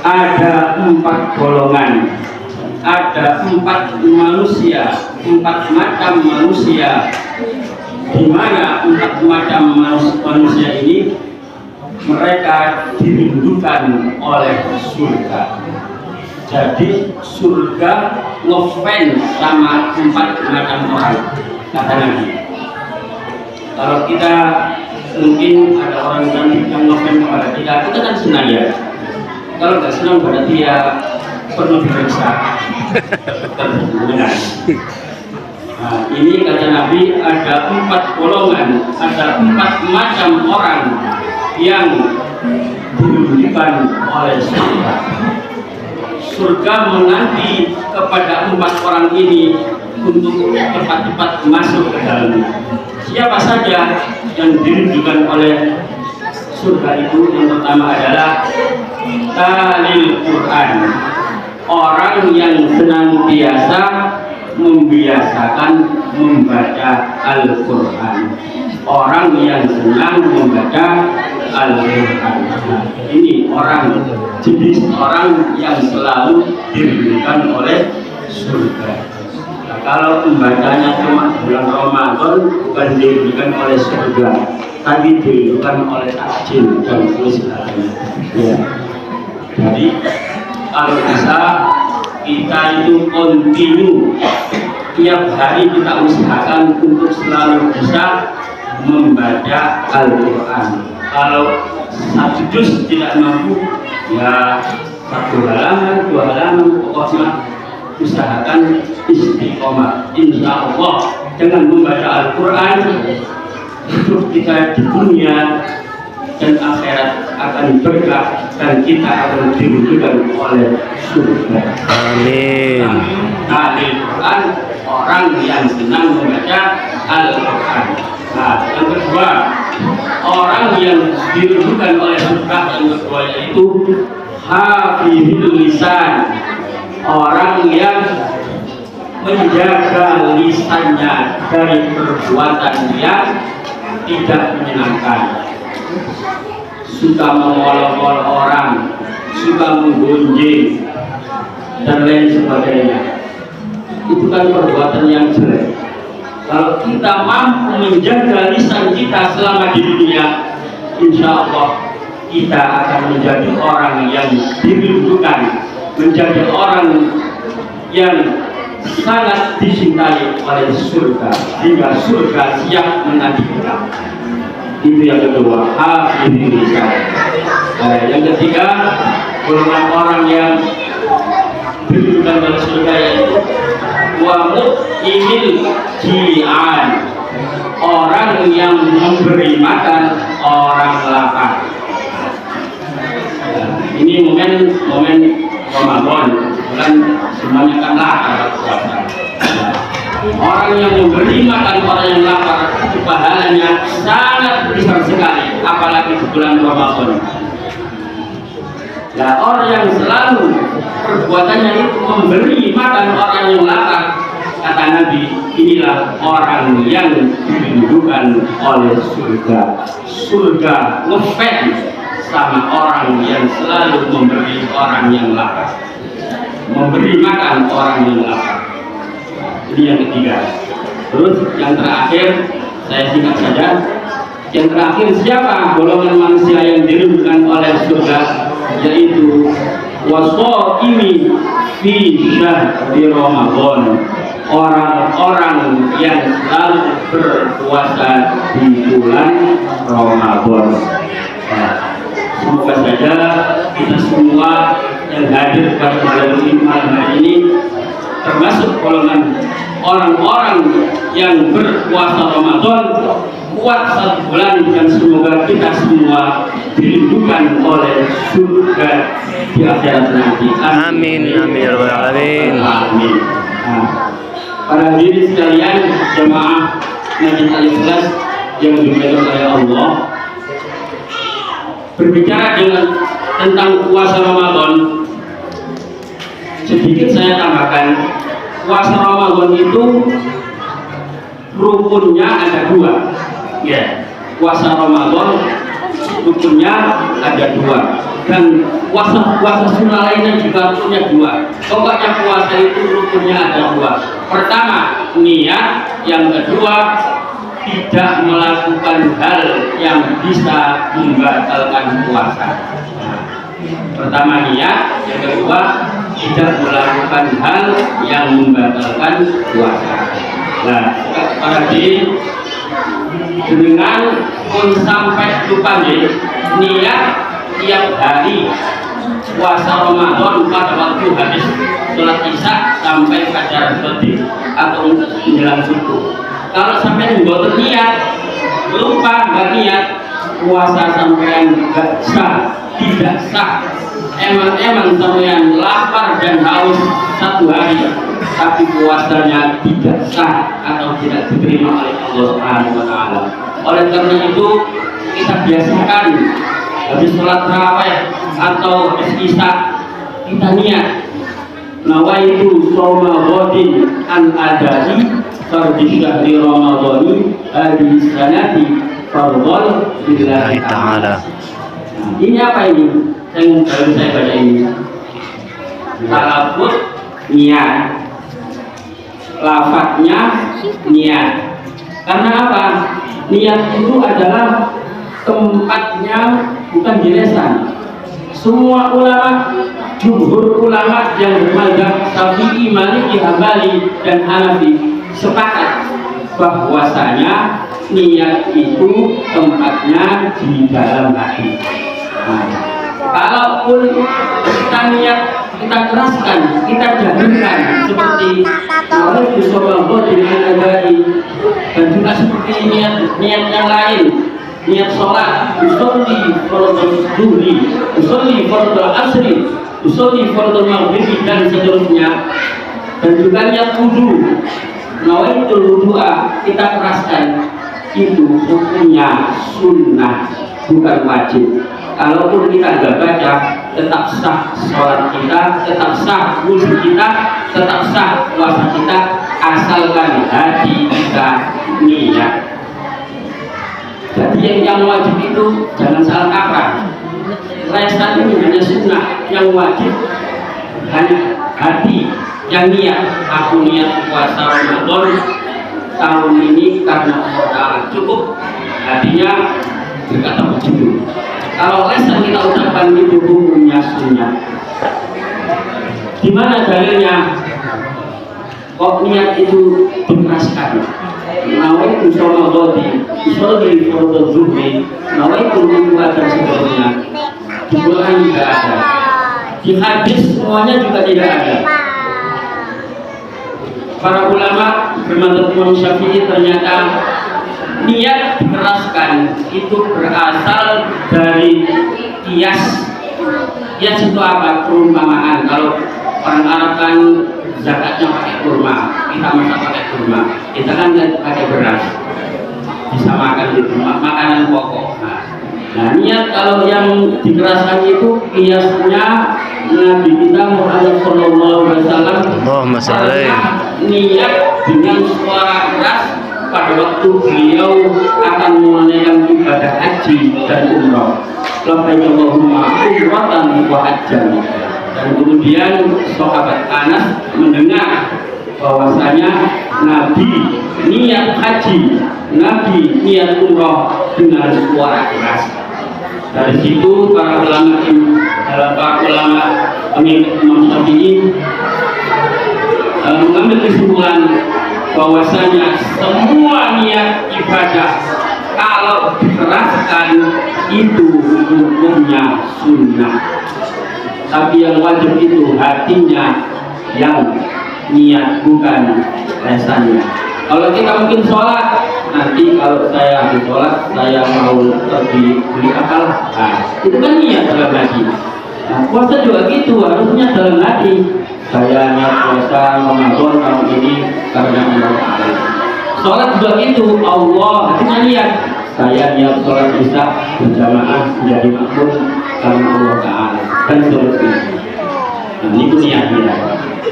ada 4 golongan, ada 4 manusia, 4 macam manusia, di mana 4 macam manusia ini mereka dirindukan oleh surga. Jadi surga ngefans sama 4 macam orang, kata Nabi. Kalau kita mungkin ada orang yang ngefans kepada kita kan senang ya. Kalau nggak senang berarti ya perlu diperiksa. Nah, ini kata Nabi ada 4 golongan, ada 4 macam orang yang dirindukan oleh surga. Surga menanti kepada 4 orang ini untuk cepat-cepat masuk ke dalamnya. Siapa saja yang dirindukan oleh surga itu? Yang pertama adalah talil Quran, orang yang senantiasa membiasakan membaca Al-Quran, orang yang senang membaca Al-Quran. Nah, ini orang jenis orang yang selalu dirindukan oleh surga. Nah, kalau membacanya cuma bulan Ramadan bukan dirindukan oleh surga, tapi dirindukan oleh takjil dan sebagainya. Ya. Jadi kalau bisa kita itu kontinu, tiap hari kita usahakan untuk selalu bisa membaca Al-Quran. Kalau 1 juz tidak mampu, ya 1 halaman, 2 halaman, pokoknya usahakan istiqomah. Insya Allah dengan membaca Al-Quran hidup kita di dunia dan akhirat akan berkah dan kita akan dirindukan oleh surga. Amin. Al-Quran, orang yang senang membaca Al-Quran. Nah, yang kedua, orang yang dirindukan oleh surga yang kedua yaitu hafizul lisan, orang yang menjaga lisannya dari perbuatan yang tidak menyenangkan, suka mengolok-olok orang, suka menggunjing dan lain sebagainya. Itu kan perbuatan yang jelek. Kalau kita mampu menjaga lisan kita selama di dunia, insya Allah kita akan menjadi orang yang dirindukan, menjadi orang yang sangat dicintai oleh surga, hingga surga siap menanti kita. Itu yang kedua, hafizul lisan. Yang ketiga, golongan orang yang dirindukan oleh surga yaitu wa mu'minil ji'an, orang yang memberi makan orang lapar. Ini momen Ramadan, bukan semuanya kan lapar puasa. Orang yang memberi makan orang yang lapar itu pahalanya sangat besar sekali, apalagi di bulan Ramadan. Nah, orang yang selalu perbuatannya itu memberi makan orang yang lapar, kata Nabi, inilah orang yang dirindukan oleh surga. Surga ngefans sama orang yang selalu memberi orang yang lapar, memberi makan orang yang lapar. Ini yang ketiga. Terus yang terakhir, saya singkat saja. Yang terakhir, siapa golongan manusia yang dirindukan oleh surga? Yaitu washaimi fi syahri Ramadan, orang-orang yang selalu berpuasa di bulan Ramadan. Nah, semoga saja kita semua yang hadir pada malam ini termasuk golongan orang-orang yang berpuasa Ramadan kuat 1 bulan, dan semoga kita semua dirindukan oleh surga di akhirat nanti. Amin. Amin ya rabbal alamin. Amin. Nah, para hadirin sekalian, jemaah Masjid Al-Ikhlas yang dimuliakan oleh Allah, berbicara tentang puasa Ramadan, sedikit saya tambahkan. Puasa Ramadan itu rukunnya ada 2. Ya, puasa Ramadan rukunnya ada dua, dan puasa sunnah lainnya juga rukunnya dua. Pokoknya puasa itu rukunnya ada dua. Pertama niat, yang kedua tidak melakukan hal yang bisa membatalkan puasa. Pertama niat, yang kedua tidak melakukan hal yang membatalkan puasa. Nah, para hadirin, dengan pun sampai lupa niat tiap hari puasa Ramadan pada waktu habis sholat isya sampai fajar terbit atau menjelang subuh. Kalau sampai nggak niat, lupa nggak niat, puasa sampean nggak sah, tidak sah. Emang sampean lapar dan haus satu hari, tapi puasanya tidak sah atau tidak diterima oleh Allah Subhanahu wa Ta'ala. Oleh karena itu kita biasakan habis sholat tarawih atau habis isya kita niat nawaitu shauma ghadin an adai fardhi syahri ramadhani hadhihi sanati fardhan lillahi ta'ala. Ini apa ini? Yang baru saya baca ini. Talafut niat, lafadznya niat. Karena apa? Niat itu adalah tempatnya bukan di lisan. Semua ulama, jumhur ulama yang bermadzhab Syafi'i, Maliki, Hambali dan Hanafi sepakat bahwasanya niat itu tempatnya di dalam hati. Nah, kalaupun kita niat, kita keraskan, kita jadikan seperti oleh Rasulullah dengan adai, dan juga seperti niat yang lain, niat sholat, usolli fardhu zuhri, usolli fardhu asri, usolli fardhu maghrib dan seterusnya, dan juga niat wudu, nawaitul wudu'a, kita keraskan, itu hukumnya sunnah, bukan wajib. Kalaupun kita nggak baca, tetap sah sholat kita, tetap sah wudhu kita, tetap sah puasa kita, asalkan hati kita niat. Jadi yang wajib itu jangan salah kaprah. Lesan ini hanya sunnah, yang wajib hanya hati yang niat. Aku niat puasa Ramadan tahun ini karena Allah Ta'ala, cukup hatinya berkata begitu. Kalau lesan kita ucapkan itu hukumnya sunnah. Di mana dalilnya? Kok niat itu dikeraskan? Nawaitu shauma ghadin, usolli fardhu zuhri, nawaitu wudu'a dan seterusnya. Di Quran tidak ada. Di hadis semuanya juga tidak ada. Para ulama bermadzhab Imam Syafi'i ternyata niat dikeraskan itu berasal dari kias. Kias itu apa? Perumpamaan. Kalau orang Arab kan zakatnya pakai kurma, kita masak pakai kurma, kita kan pakai beras, disamakan itu makanan pokok. Nah, niat kalau yang dikeraskan itu kiasnya Nabi kita Muhammad Sallallahu Alaihi Wasallam, karena niat dengan suara keras pada waktu beliau akan menunaikan ibadah haji dan umrah. Labbaik Allahumma umratan wa hajjan. Dan kemudian sahabat Anas mendengar bahwasanya Nabi niat haji, Nabi niat umrah dengan suara keras. Dari situ para ulama pengikut Imam Syafi'i mengambil kesimpulan bahwasanya semua niat ibadah kalau dikeraskan itu hukumnya sunnah. Tapi yang wajib itu hatinya yang niat, bukan lesannya. Kalau kita mungkin sholat, nanti kalau saya habis sholat saya mau pergi beli akal, nah, itu kan niat dalam hati. Nah, puasa juga gitu, harusnya dalam hati. Saya niat puasa Ramadan tahun ini karena Allah. Sholat juga gitu, Allah, hatinya niat. Saya niat sholat isya berjamaah menjadi makmum karena Allah Ta'ala dan seterusnya. Nah, itu niatnya.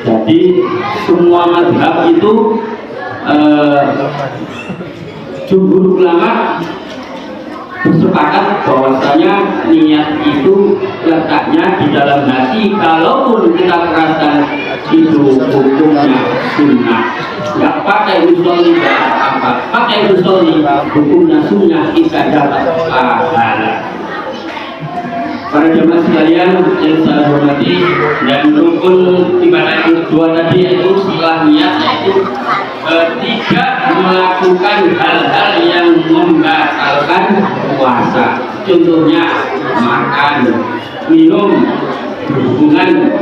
Jadi semua mazhab itu jumhur ulama sepakat bahwasanya niat itu letaknya di dalam hati. Kalaupun kita keraskan itu hukumnya sunnah, nggak pakai musolli apa, pakai musolli hukumnya sunnah, kita dapat pahala. Para jemaah sekalian yang saya hormati, dan rukun ibadah yang kedua tadi yaitu setelah niat, yaitu tidak melakukan hal-hal yang membatalkan puasa. Contohnya makan, minum, berhubungan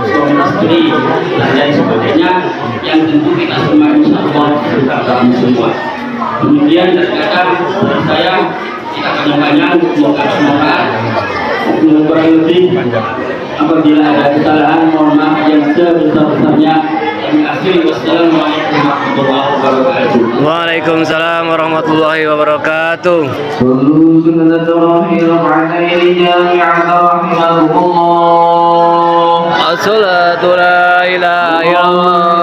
suami istri dan lain sebagainya, yang tentu kita semua insya Allah sudah paham semua. Kemudian terkadang saya kita panjang-panjang semoga kurang lebih apabila ada kesalahan mohon maaf yang sebesar-besarnya. Terima kasih. Wassalamualaikum warahmatullahi wabarakatuh. Waalaikumsalam warahmatullahi wabarakatuh. صلوا سنة رحي ركعتين جامعة رحمكم الله. As-salatu la ilaha illallah.